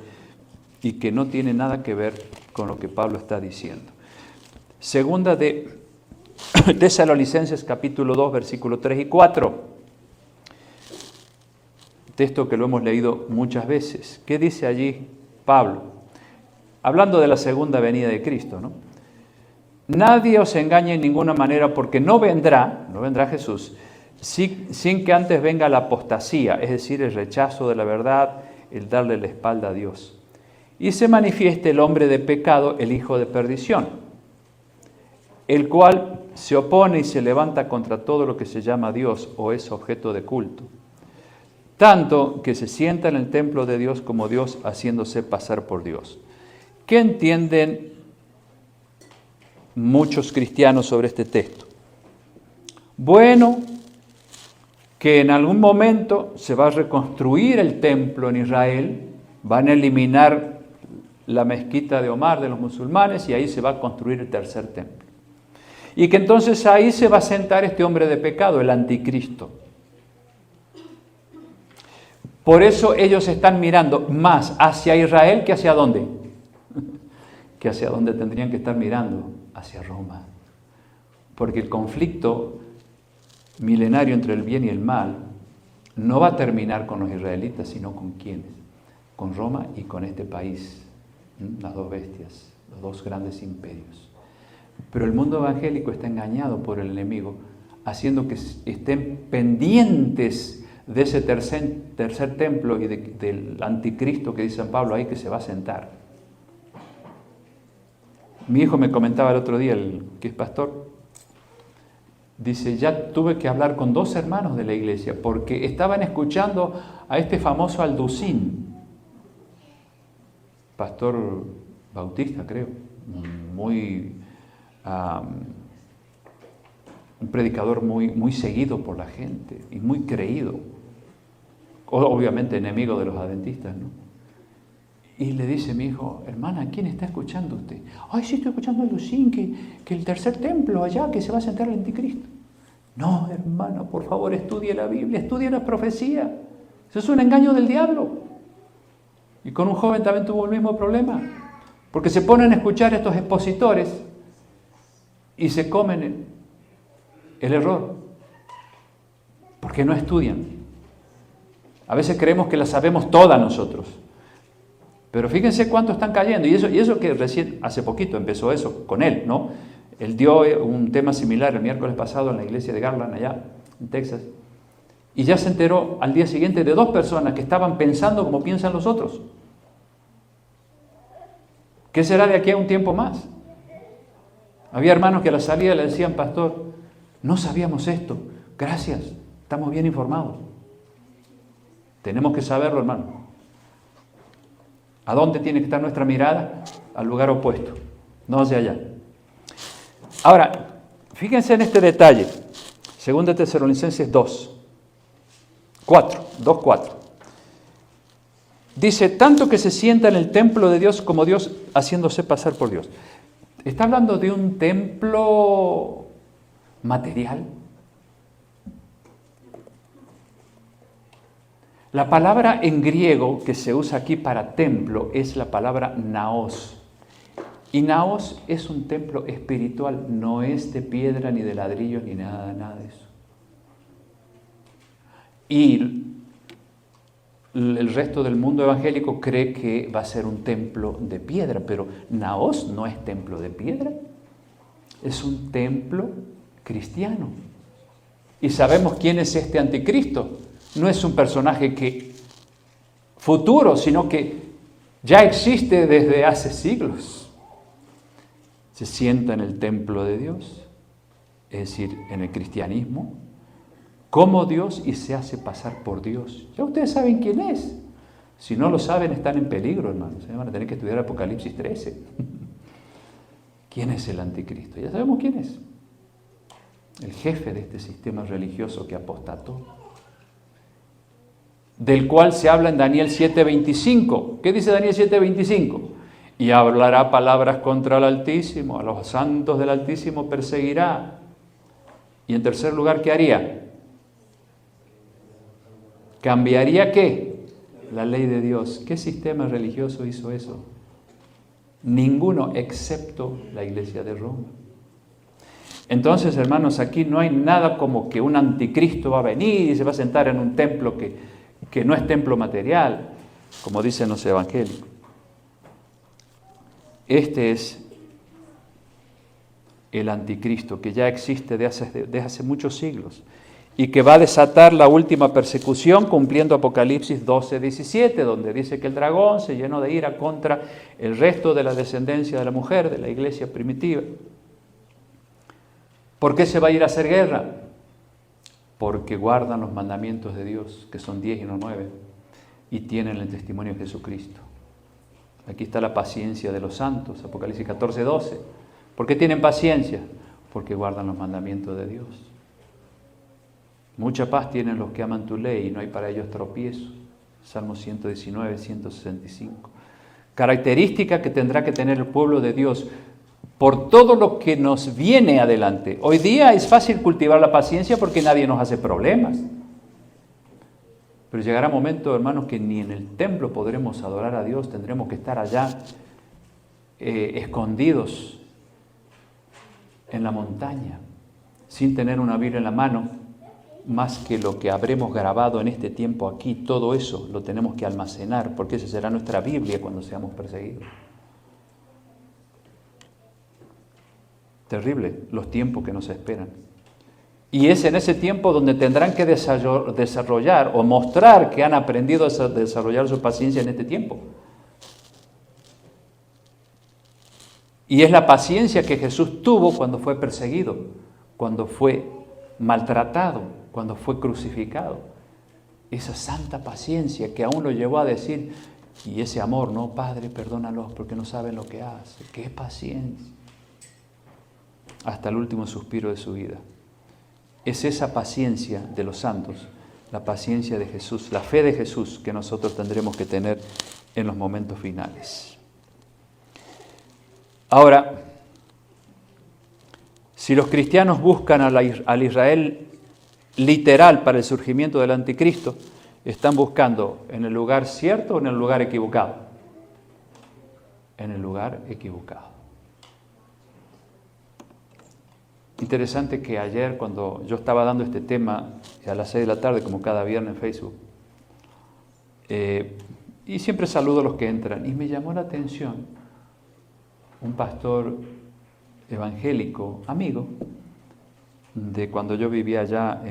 y que no tiene nada que ver con lo que Pablo está diciendo. Segunda de Tesalonicenses capítulo 2, versículos 3 y 4. Texto que lo hemos leído muchas veces. ¿Qué dice allí Pablo? Hablando de la segunda venida de Cristo, ¿no? Nadie os engañe en ninguna manera, porque no vendrá Jesús, sin que antes venga la apostasía, es decir, el rechazo de la verdad, el darle la espalda a Dios. Y se manifieste el hombre de pecado, el hijo de perdición, el cual se opone y se levanta contra todo lo que se llama Dios o es objeto de culto, tanto que se sienta en el templo de Dios como Dios, haciéndose pasar por Dios. ¿Qué entienden muchos cristianos sobre este texto? Bueno, que en algún momento se va a reconstruir el templo en Israel, van a eliminar la mezquita de Omar de los musulmanes y ahí se va a construir el tercer templo. Y que entonces ahí se va a sentar este hombre de pecado, el anticristo. Por eso ellos están mirando más hacia Israel que hacia dónde. Que hacia dónde tendrían que estar mirando, hacia Roma. Porque el conflicto milenario entre el bien y el mal no va a terminar con los israelitas, sino con quiénes, con Roma y con este país, las dos bestias, los dos grandes imperios. Pero el mundo evangélico está engañado por el enemigo, haciendo que estén pendientes de ese tercer templo y del anticristo que dice San Pablo ahí, que se va a sentar. Mi hijo me comentaba el otro día, el que es pastor, dice, ya tuve que hablar con 2 hermanos de la iglesia porque estaban escuchando a este famoso Alducín, pastor bautista creo, un predicador muy seguido por la gente y muy creído, obviamente enemigo de los adventistas, ¿no? Y le dice mi hijo, hermana, ¿quién está escuchando usted? Ay, sí, estoy escuchando a Lucín, que el tercer templo allá, que se va a sentar el anticristo. No, hermano, por favor, estudie la Biblia, estudie la profecía. Eso es un engaño del diablo. Y con un joven también tuvo el mismo problema. Porque se ponen a escuchar a estos expositores y se comen el error. Porque no estudian. A veces creemos que la sabemos todas nosotros. Pero fíjense cuánto están cayendo. Y eso que recién, hace poquito empezó eso con él, ¿no? Él dio un tema similar el miércoles pasado en la iglesia de Garland, allá en Texas. Y ya se enteró al día siguiente de 2 personas que estaban pensando como piensan los otros. ¿Qué será de aquí a un tiempo más? Había hermanos que a la salida le decían, pastor, no sabíamos esto, gracias, estamos bien informados. Tenemos que saberlo, hermano. ¿A dónde tiene que estar nuestra mirada? Al lugar opuesto, no hacia allá. Ahora, fíjense en este detalle. 2 Tesalonicenses 2:4. Dice, tanto que se sienta en el templo de Dios como Dios haciéndose pasar por Dios. ¿Está hablando de un templo material? La palabra en griego que se usa aquí para templo es la palabra naos. Y naos es un templo espiritual, no es de piedra, ni de ladrillo, ni nada de eso. Y el resto del mundo evangélico cree que va a ser un templo de piedra, pero naos no es templo de piedra, es un templo cristiano. Y sabemos quién es este anticristo. No es un personaje futuro, sino que ya existe desde hace siglos. Se sienta en el templo de Dios, es decir, en el cristianismo, como Dios y se hace pasar por Dios. Ya ustedes saben quién es. Si no lo saben, están en peligro, hermanos. Van a tener que estudiar Apocalipsis 13. ¿Quién es el anticristo? Ya sabemos quién es. El jefe de este sistema religioso que apostató, del cual se habla en Daniel 7:25. ¿Qué dice Daniel 7:25? Y hablará palabras contra el Altísimo, a los santos del Altísimo perseguirá. Y en tercer lugar, ¿qué haría? ¿Cambiaría qué? La ley de Dios. ¿Qué sistema religioso hizo eso? Ninguno, excepto la Iglesia de Roma. Entonces, hermanos, aquí no hay nada como que un anticristo va a venir y se va a sentar en un templo que no es templo material, como dicen los evangélicos. Este es el anticristo que ya existe desde hace muchos siglos y que va a desatar la última persecución cumpliendo Apocalipsis 12:17, donde dice que el dragón se llenó de ira contra el resto de la descendencia de la mujer, de la iglesia primitiva. ¿Por qué se va a ir a hacer guerra? Porque guardan los mandamientos de Dios, que son 10 y no 9, y tienen el testimonio de Jesucristo. Aquí está la paciencia de los santos, Apocalipsis 14:12. ¿Por qué tienen paciencia? Porque guardan los mandamientos de Dios. Mucha paz tienen los que aman tu ley y no hay para ellos tropiezo. Salmo 119, 165. Característica que tendrá que tener el pueblo de Dios por todo lo que nos viene adelante. Hoy día es fácil cultivar la paciencia porque nadie nos hace problemas. Pero llegará un momento, hermanos, que ni en el templo podremos adorar a Dios. Tendremos que estar allá escondidos en la montaña, sin tener una Biblia en la mano, más que lo que habremos grabado en este tiempo aquí. Todo eso lo tenemos que almacenar, porque esa será nuestra Biblia cuando seamos perseguidos. Terrible los tiempos que nos esperan. Y es en ese tiempo donde tendrán que desarrollar o mostrar que han aprendido a desarrollar su paciencia en este tiempo. Y es la paciencia que Jesús tuvo cuando fue perseguido, cuando fue maltratado, cuando fue crucificado. Esa santa paciencia que aún lo llevó a decir, y ese amor, no, Padre, perdónalos porque no saben lo que hacen. ¡Qué paciencia! Hasta el último suspiro de su vida. Es esa paciencia de los santos, la paciencia de Jesús, la fe de Jesús que nosotros tendremos que tener en los momentos finales. Ahora, si los cristianos buscan al Israel literal para el surgimiento del anticristo, están buscando en el lugar cierto o en el lugar equivocado. En el lugar equivocado. Interesante que ayer, cuando yo estaba dando este tema a las 6 de la tarde, como cada viernes en Facebook, y siempre saludo a los que entran, y me llamó la atención un pastor evangélico, amigo, de cuando yo vivía allá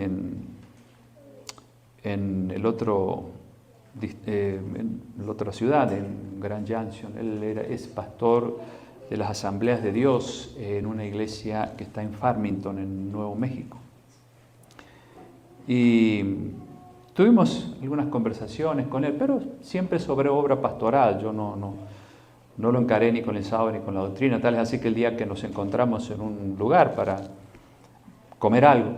en el otro en la otra ciudad, en Grand Junction. Él es pastor de las Asambleas de Dios en una iglesia que está en Farmington, en Nuevo México. Y tuvimos algunas conversaciones con él, pero siempre sobre obra pastoral. Yo no lo encaré ni con el sábado ni con la doctrina. Tal es así que el día que nos encontramos en un lugar para comer algo,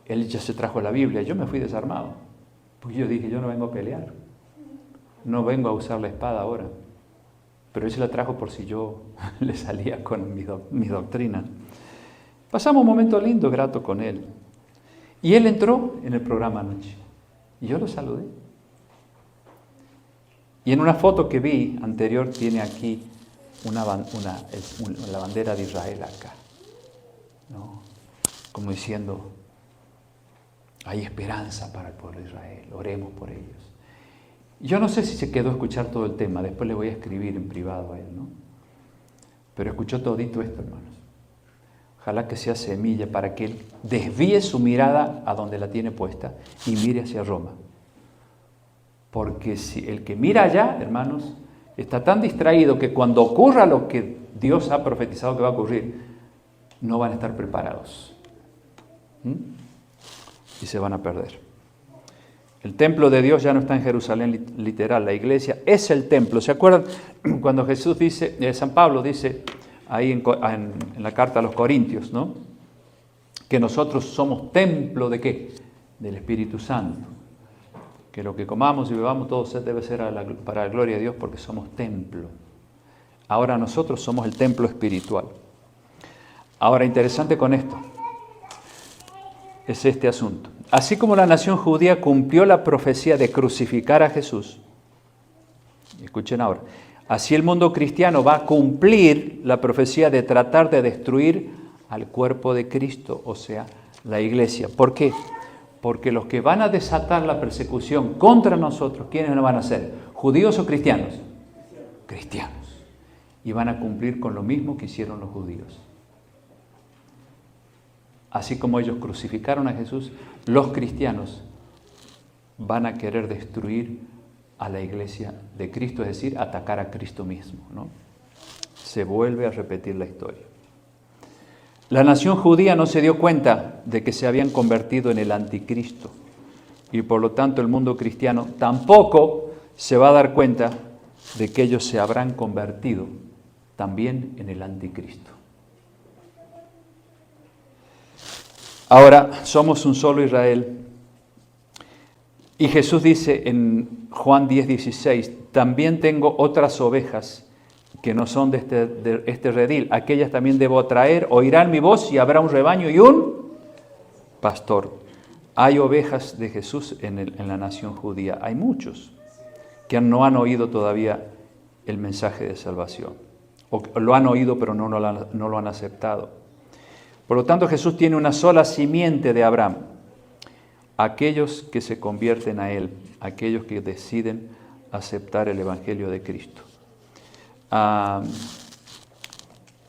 él ya se trajo la Biblia. Yo me fui desarmado, porque yo dije, yo no vengo a pelear, no vengo a usar la espada ahora. Pero él se la trajo por si yo le salía con mi doctrina. Pasamos un momento lindo, grato con él. Y él entró en el programa anoche. Y yo lo saludé. Y en una foto que vi anterior tiene aquí la bandera de Israel acá, ¿no? Como diciendo, hay esperanza para el pueblo de Israel, oremos por ellos. Yo no sé si se quedó a escuchar todo el tema, después le voy a escribir en privado a él, ¿no? Pero escuchó todito esto, hermanos. Ojalá que sea semilla para que él desvíe su mirada a donde la tiene puesta y mire hacia Roma. Porque si el que mira allá, hermanos, está tan distraído que cuando ocurra lo que Dios ha profetizado que va a ocurrir, no van a estar preparados. Y se van a perder. El templo de Dios ya no está en Jerusalén literal, la iglesia es el templo. ¿Se acuerdan cuando Jesús dice, San Pablo dice ahí en la carta a los Corintios, ¿no? Que nosotros somos templo ¿de qué? Del Espíritu Santo. Que lo que comamos y bebamos todo debe ser para la gloria de Dios porque somos templo. Ahora nosotros somos el templo espiritual. Ahora, interesante con esto es este asunto. Así como la nación judía cumplió la profecía de crucificar a Jesús, escuchen ahora, así el mundo cristiano va a cumplir la profecía de tratar de destruir al cuerpo de Cristo, o sea, la iglesia. ¿Por qué? Porque los que van a desatar la persecución contra nosotros, ¿quiénes van a ser? ¿Judíos o cristianos? Cristianos. Y van a cumplir con lo mismo que hicieron los judíos. Así como ellos crucificaron a Jesús, los cristianos van a querer destruir a la iglesia de Cristo, es decir, atacar a Cristo mismo, ¿no? Se vuelve a repetir la historia. La nación judía no se dio cuenta de que se habían convertido en el anticristo y por lo tanto el mundo cristiano tampoco se va a dar cuenta de que ellos se habrán convertido también en el anticristo. Ahora somos un solo Israel y Jesús dice en Juan 10:16, también tengo otras ovejas que no son de este redil, aquellas también debo traer, oirán mi voz y habrá un rebaño y un pastor. Hay ovejas de Jesús en la nación judía, hay muchos que no han oído todavía el mensaje de salvación, o lo han oído pero no lo han aceptado. Por lo tanto, Jesús tiene una sola simiente de Abraham, aquellos que se convierten a Él, aquellos que deciden aceptar el Evangelio de Cristo.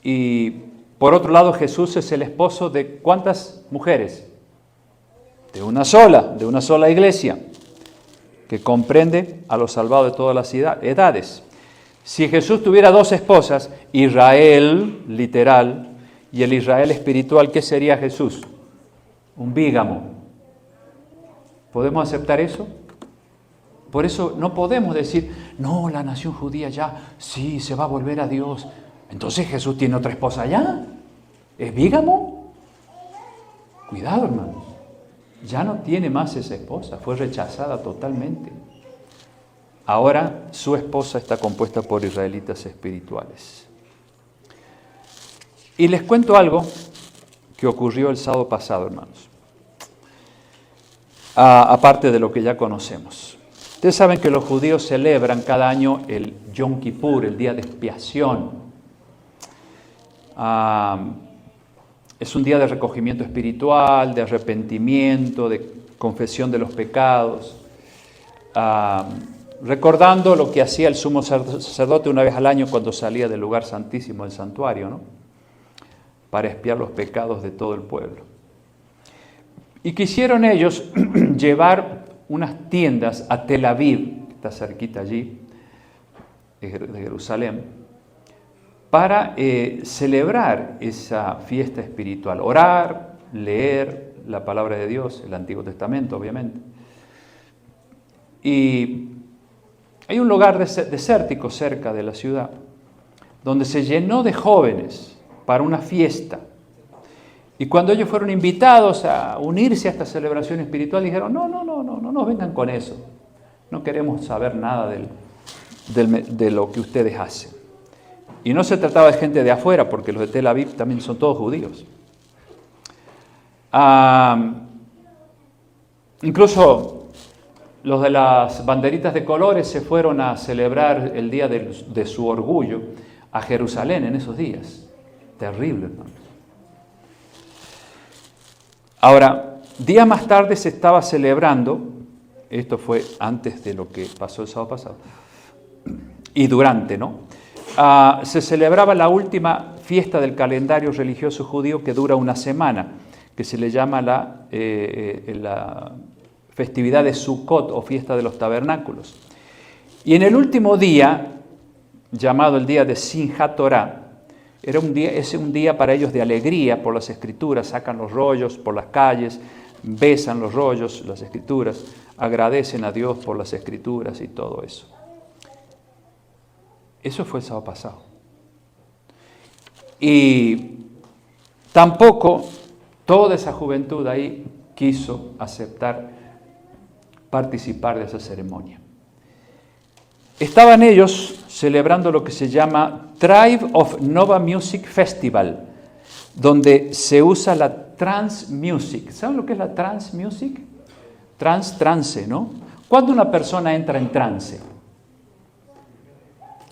Y por otro lado, Jesús es el esposo de ¿cuántas mujeres? De una sola iglesia, que comprende a los salvados de todas las edades. Si Jesús tuviera dos esposas, Israel literal y el Israel espiritual, ¿qué sería Jesús? Un bígamo. ¿Podemos aceptar eso? Por eso no podemos decir, no, la nación judía ya, sí, se va a volver a Dios. Entonces Jesús tiene otra esposa ya. ¿Es bígamo? Cuidado, hermanos. Ya no tiene más esa esposa, fue rechazada totalmente. Ahora su esposa está compuesta por israelitas espirituales. Y les cuento algo que ocurrió el sábado pasado, hermanos. Aparte de lo que ya conocemos. Ustedes saben que los judíos celebran cada año el Yom Kippur, el día de expiación. Es un día de recogimiento espiritual, de arrepentimiento, de confesión de los pecados. Recordando lo que hacía el sumo sacerdote una vez al año cuando salía del lugar santísimo, del santuario, ¿no? Para expiar los pecados de todo el pueblo. Y quisieron ellos llevar unas tiendas a Tel Aviv está cerquita allí, de Jerusalén, para celebrar esa fiesta espiritual, orar, leer la palabra de Dios, el Antiguo Testamento, obviamente. Y hay un lugar desértico cerca de la ciudad, donde se llenó de jóvenes para una fiesta. Y cuando ellos fueron invitados a unirse a esta celebración espiritual, dijeron, no vengan con eso. No queremos saber nada de lo que ustedes hacen. Y no se trataba de gente de afuera, porque los de Tel Aviv también son todos judíos. Incluso los de las banderitas de colores se fueron a celebrar el día de su orgullo a Jerusalén en esos días. Terrible, hermano. Ahora, días más tarde se estaba celebrando, esto fue antes de lo que pasó el sábado pasado, y durante, ¿no? Se celebraba la última fiesta del calendario religioso judío que dura una semana, que se le llama la festividad de Sukkot o fiesta de los tabernáculos. Y en el último día, llamado el día de Simchat Torah, es un día para ellos de alegría por las escrituras, sacan los rollos por las calles, besan los rollos, las escrituras, agradecen a Dios por las escrituras y todo eso. Eso fue el sábado pasado. Y tampoco toda esa juventud ahí quiso participar de esa ceremonia. Estaban ellos celebrando lo que se llama Tribe of Nova Music Festival, donde se usa la trance music. ¿Saben lo que es la trance music? Trance, ¿no? ¿Cuándo una persona entra en trance?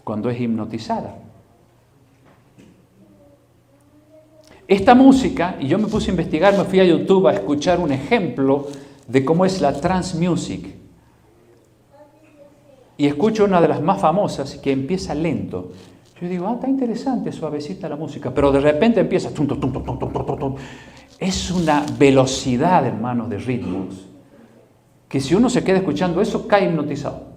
Cuando es hipnotizada. Esta música, y yo me puse a investigar, me fui a YouTube a escuchar un ejemplo de cómo es la trance music. Y escucho una de las más famosas que empieza lento. Yo digo, está interesante, suavecita la música, pero de repente empieza. Es una velocidad, hermanos, de ritmos, que si uno se queda escuchando eso, cae hipnotizado.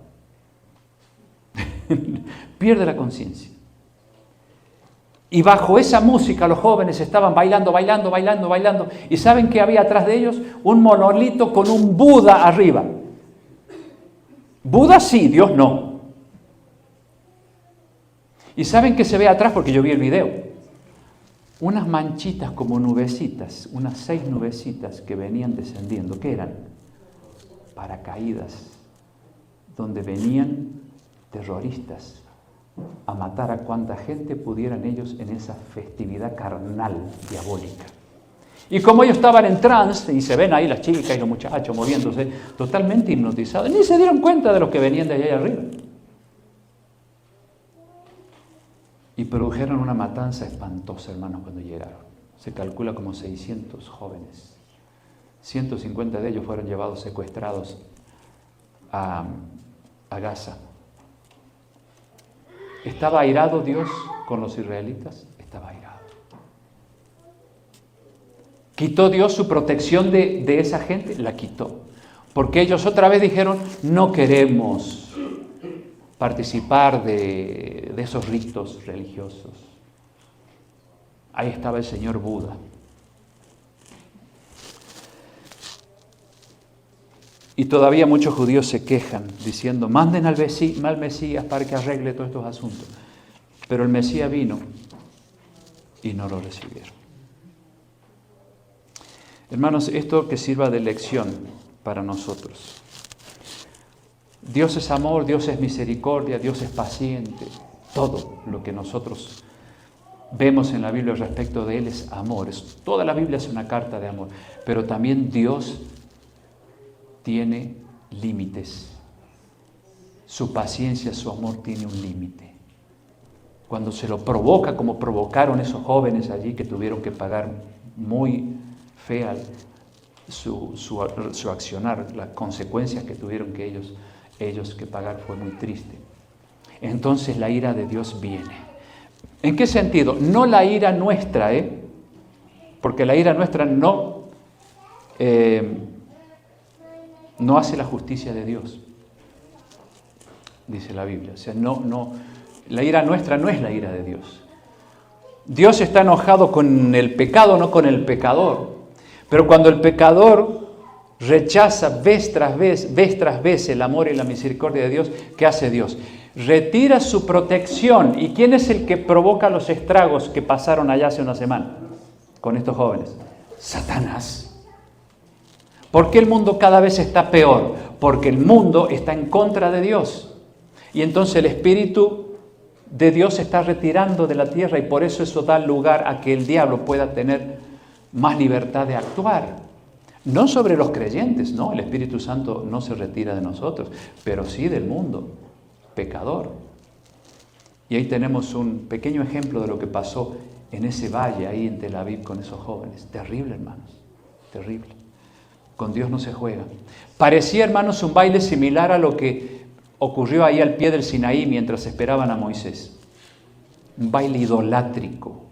Pierde la conciencia. Y bajo esa música los jóvenes estaban bailando. ¿Y saben qué había atrás de ellos? Un monolito con un Buda arriba. Buda sí, Dios no. ¿Y saben qué se ve atrás? Porque yo vi el video. Unas manchitas como nubecitas, unas 6 nubecitas que venían descendiendo. ¿Qué eran? Paracaídas, donde venían terroristas a matar a cuanta gente pudieran ellos en esa festividad carnal, diabólica. Y como ellos estaban en trance, y se ven ahí las chicas y los muchachos moviéndose, totalmente hipnotizados, ni se dieron cuenta de los que venían de allá arriba. Y produjeron una matanza espantosa, hermanos, cuando llegaron. Se calcula como 600 jóvenes. 150 de ellos fueron llevados secuestrados a Gaza. ¿Estaba airado Dios con los israelitas? Estaba airado. ¿Quitó Dios su protección de esa gente? La quitó. Porque ellos otra vez dijeron, no queremos participar de esos ritos religiosos. Ahí estaba el señor Buda. Y todavía muchos judíos se quejan diciendo, manden al Mesías para que arregle todos estos asuntos. Pero el Mesías vino y no lo recibieron. Hermanos, esto que sirva de lección para nosotros. Dios es amor, Dios es misericordia, Dios es paciente. Todo lo que nosotros vemos en la Biblia respecto de Él es amor. Toda la Biblia es una carta de amor. Pero también Dios tiene límites. Su paciencia, su amor tiene un límite. Cuando se lo provoca, como provocaron esos jóvenes allí que tuvieron que pagar muy fea su accionar, las consecuencias que tuvieron que ellos que pagar fue muy triste. Entonces la ira de Dios viene. ¿En qué sentido? No la ira nuestra, porque la ira nuestra no hace la justicia de Dios. dice la Biblia. O sea, la ira nuestra no es la ira de Dios. Dios está enojado con el pecado, no con el pecador. Pero cuando el pecador rechaza vez tras vez el amor y la misericordia de Dios, ¿qué hace Dios? Retira su protección. ¿Y quién es el que provoca los estragos que pasaron allá hace una semana con estos jóvenes? Satanás. ¿Por qué el mundo cada vez está peor? Porque el mundo está en contra de Dios. Y entonces el Espíritu de Dios se está retirando de la tierra y por eso da lugar a que el diablo pueda tener más libertad de actuar. No sobre los creyentes, no, el Espíritu Santo no se retira de nosotros, pero sí del mundo pecador. Y ahí tenemos un pequeño ejemplo de lo que pasó en ese valle, ahí en Tel Aviv, con esos jóvenes. Terrible, hermanos, terrible. Con Dios no se juega. Parecía, hermanos, un baile similar a lo que ocurrió ahí al pie del Sinaí mientras esperaban a Moisés. Un baile idolátrico.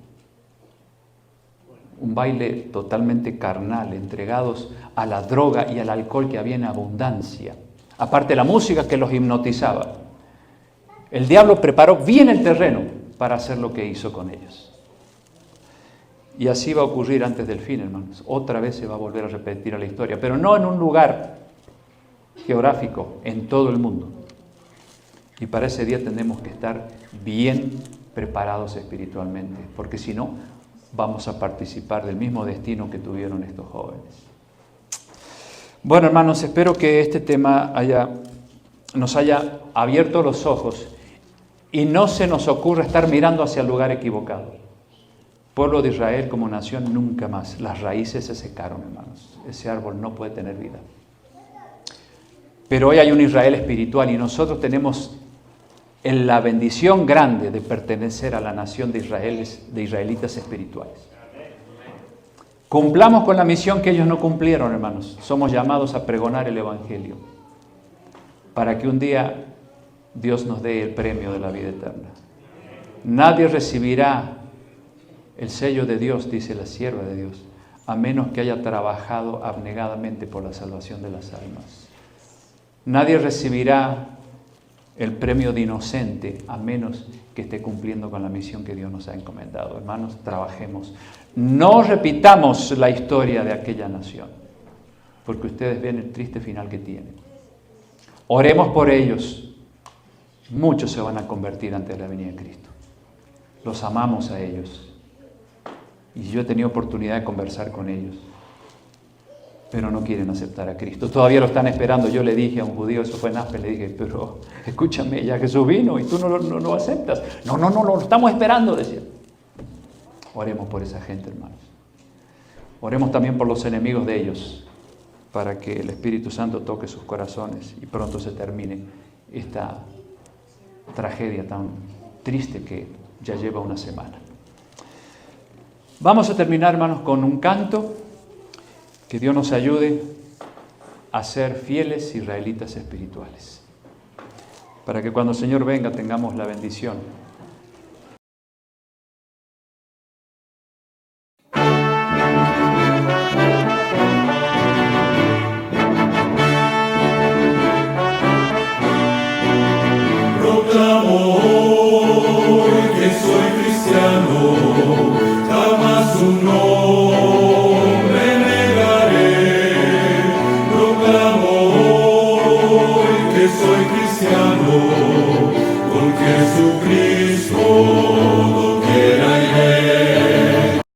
Un baile totalmente carnal, entregados a la droga y al alcohol que había en abundancia. Aparte la música que los hipnotizaba. El diablo preparó bien el terreno para hacer lo que hizo con ellos. Y así va a ocurrir antes del fin, hermanos. Otra vez se va a volver a repetir la historia, pero no en un lugar geográfico, en todo el mundo. Y para ese día tenemos que estar bien preparados espiritualmente, porque si no, vamos a participar del mismo destino que tuvieron estos jóvenes. Bueno, hermanos, espero que este tema nos haya abierto los ojos y no se nos ocurra estar mirando hacia el lugar equivocado. Pueblo de Israel como nación nunca más. Las raíces se secaron, hermanos. Ese árbol no puede tener vida. Pero hoy hay un Israel espiritual y nosotros tenemos la bendición grande de pertenecer a la nación de israelitas espirituales. Cumplamos con la misión que ellos no cumplieron, hermanos. Somos llamados a pregonar el Evangelio para que un día Dios nos dé el premio de la vida eterna. Nadie recibirá el sello de Dios, dice la sierva de Dios, a menos que haya trabajado abnegadamente por la salvación de las almas. Nadie recibirá el premio de inocente a menos que esté cumpliendo con la misión que Dios nos ha encomendado. Hermanos, trabajemos. No repitamos la historia de aquella nación, porque ustedes ven el triste final que tiene. Oremos por ellos. Muchos se van a convertir ante la venida de Cristo. Los amamos a ellos. Y yo he tenido oportunidad de conversar con ellos, pero no quieren aceptar a Cristo. Todavía lo están esperando. Yo le dije a un judío, eso fue en Aspen, le dije, pero escúchame, ya Jesús vino y tú no lo aceptas. No, lo estamos esperando, decía. Oremos por esa gente, hermanos. Oremos también por los enemigos de ellos, para que el Espíritu Santo toque sus corazones y pronto se termine esta tragedia tan triste que ya lleva una semana. Vamos a terminar, hermanos, con un canto. Que Dios nos ayude a ser fieles israelitas espirituales, para que cuando el Señor venga tengamos la bendición